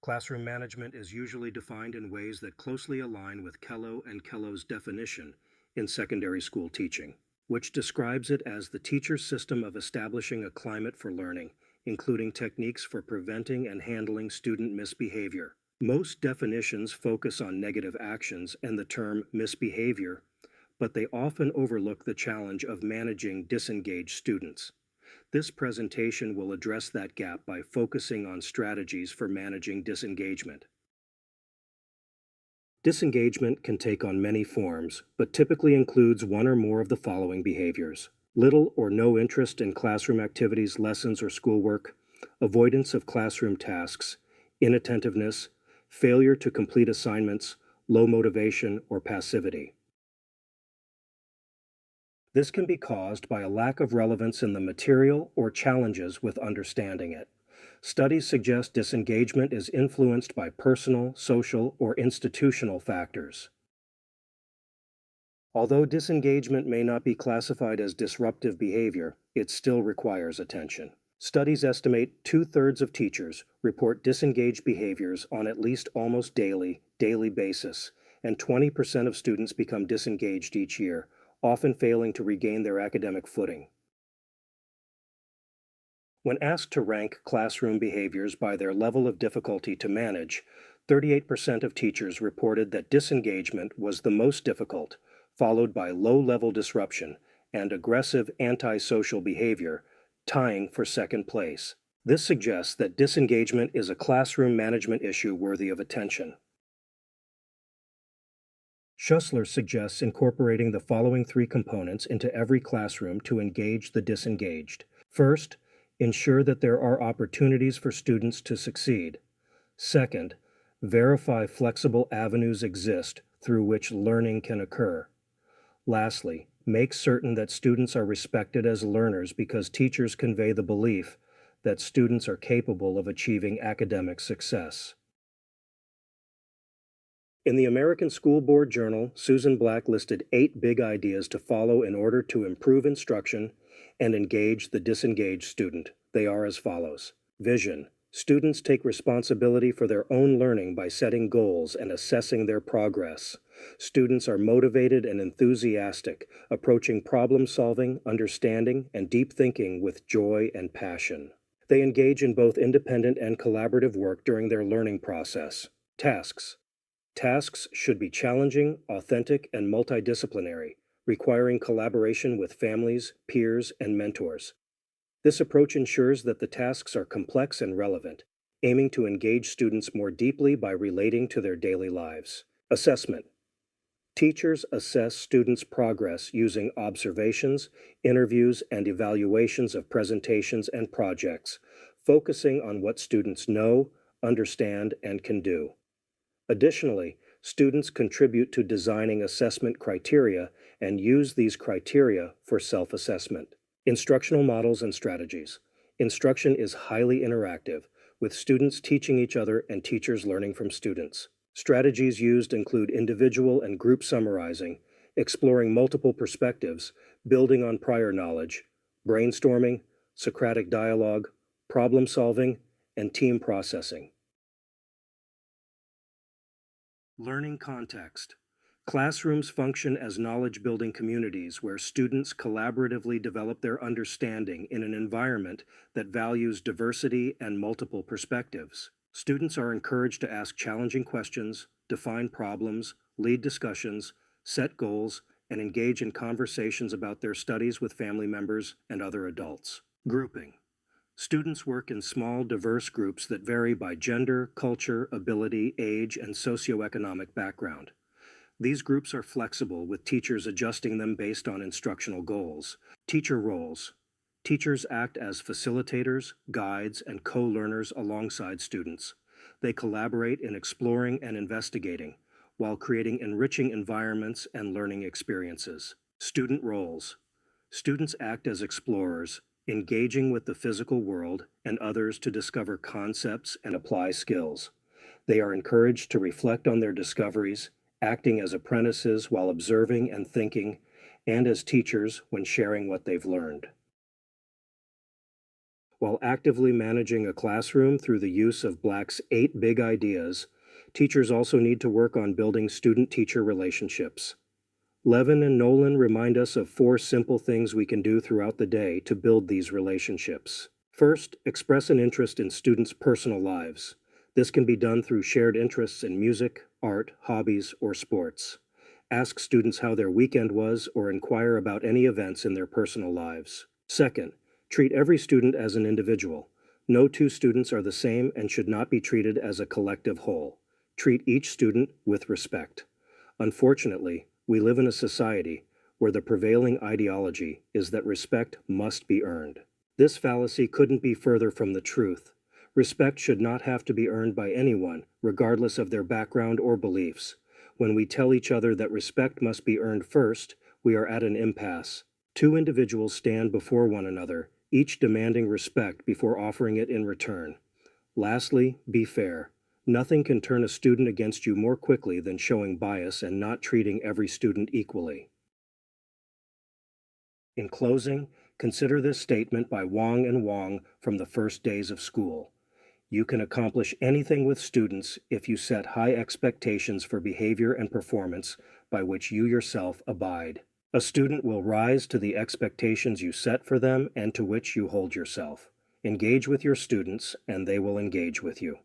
Classroom management is usually defined in ways that closely align with Kello and Kello's definition in secondary school teaching, which describes it as the teacher's system of establishing a climate for learning, including techniques for preventing and handling student misbehavior. Most definitions focus on negative actions and the term misbehavior, but they often overlook the challenge of managing disengaged students. This presentation will address that gap by focusing on strategies for managing disengagement. Disengagement can take on many forms, but typically includes one or more of the following behaviors: little or no interest in classroom activities, lessons, or schoolwork, avoidance of classroom tasks, inattentiveness, failure to complete assignments, low motivation, or passivity. This can be caused by a lack of relevance in the material or challenges with understanding it. Studies suggest disengagement is influenced by personal, social, or institutional factors. Although disengagement may not be classified as disruptive behavior, it still requires attention. Studies estimate two-thirds of teachers report disengaged behaviors on at least almost daily basis, and 20% of students become disengaged each year, often failing to regain their academic footing. When asked to rank classroom behaviors by their level of difficulty to manage, 38% of teachers reported that disengagement was the most difficult, followed by low-level disruption and aggressive antisocial behavior, tying for second place. This suggests that disengagement is a classroom management issue worthy of attention. Schussler suggests incorporating the following three components into every classroom to engage the disengaged. First, ensure that there are opportunities for students to succeed. Second, verify flexible avenues exist through which learning can occur. Lastly, make certain that students are respected as learners because teachers convey the belief that students are capable of achieving academic success. In the American School Board Journal, Susan Black listed 8 big ideas to follow in order to improve instruction and engage the disengaged student. They are as follows. Vision. Students take responsibility for their own learning by setting goals and assessing their progress. Students are motivated and enthusiastic, approaching problem-solving, understanding, and deep thinking with joy and passion. They engage in both independent and collaborative work during their learning process. Tasks. Tasks should be challenging, authentic, and multidisciplinary, requiring collaboration with families, peers, and mentors. This approach ensures that the tasks are complex and relevant, aiming to engage students more deeply by relating to their daily lives. Assessment. Teachers assess students' progress using observations, interviews, and evaluations of presentations and projects, focusing on what students know, understand, and can do. Additionally, students contribute to designing assessment criteria and use these criteria for self-assessment. Instructional models and strategies. Instruction is highly interactive, with students teaching each other and teachers learning from students. Strategies used include individual and group summarizing, exploring multiple perspectives, building on prior knowledge, brainstorming, Socratic dialogue, problem solving, and team processing. Learning context. Classrooms function as knowledge-building communities where students collaboratively develop their understanding in an environment that values diversity and multiple perspectives. Students are encouraged to ask challenging questions, define problems, lead discussions, set goals, and engage in conversations about their studies with family members and other adults. Grouping. Students work in small, diverse groups that vary by gender, culture, ability, age, and socioeconomic background. These groups are flexible, with teachers adjusting them based on instructional goals. Teacher roles. Teachers act as facilitators, guides, and co-learners alongside students. They collaborate in exploring and investigating, while creating enriching environments and learning experiences. Student roles. Students act as explorers, engaging with the physical world and others to discover concepts and apply skills. They are encouraged to reflect on their discoveries, acting as apprentices while observing and thinking, and as teachers when sharing what they've learned. While actively managing a classroom through the use of Black's 8 big ideas, teachers also need to work on building student-teacher relationships. Levin and Nolan remind us of 4 simple things we can do throughout the day to build these relationships. First, express an interest in students' personal lives. This can be done through shared interests in music, art, hobbies, or sports. Ask students how their weekend was or inquire about any events in their personal lives. Second, treat every student as an individual. No 2 students are the same and should not be treated as a collective whole. Treat each student with respect. Unfortunately, we live in a society where the prevailing ideology is that respect must be earned. This fallacy couldn't be further from the truth. Respect should not have to be earned by anyone, regardless of their background or beliefs. When we tell each other that respect must be earned first, we are at an impasse. 2 individuals stand before one another, each demanding respect before offering it in return. Lastly, be fair. Nothing can turn a student against you more quickly than showing bias and not treating every student equally. In closing, consider this statement by Wong and Wong from the first days of school. You can accomplish anything with students if you set high expectations for behavior and performance by which you yourself abide. A student will rise to the expectations you set for them and to which you hold yourself. Engage with your students, and they will engage with you.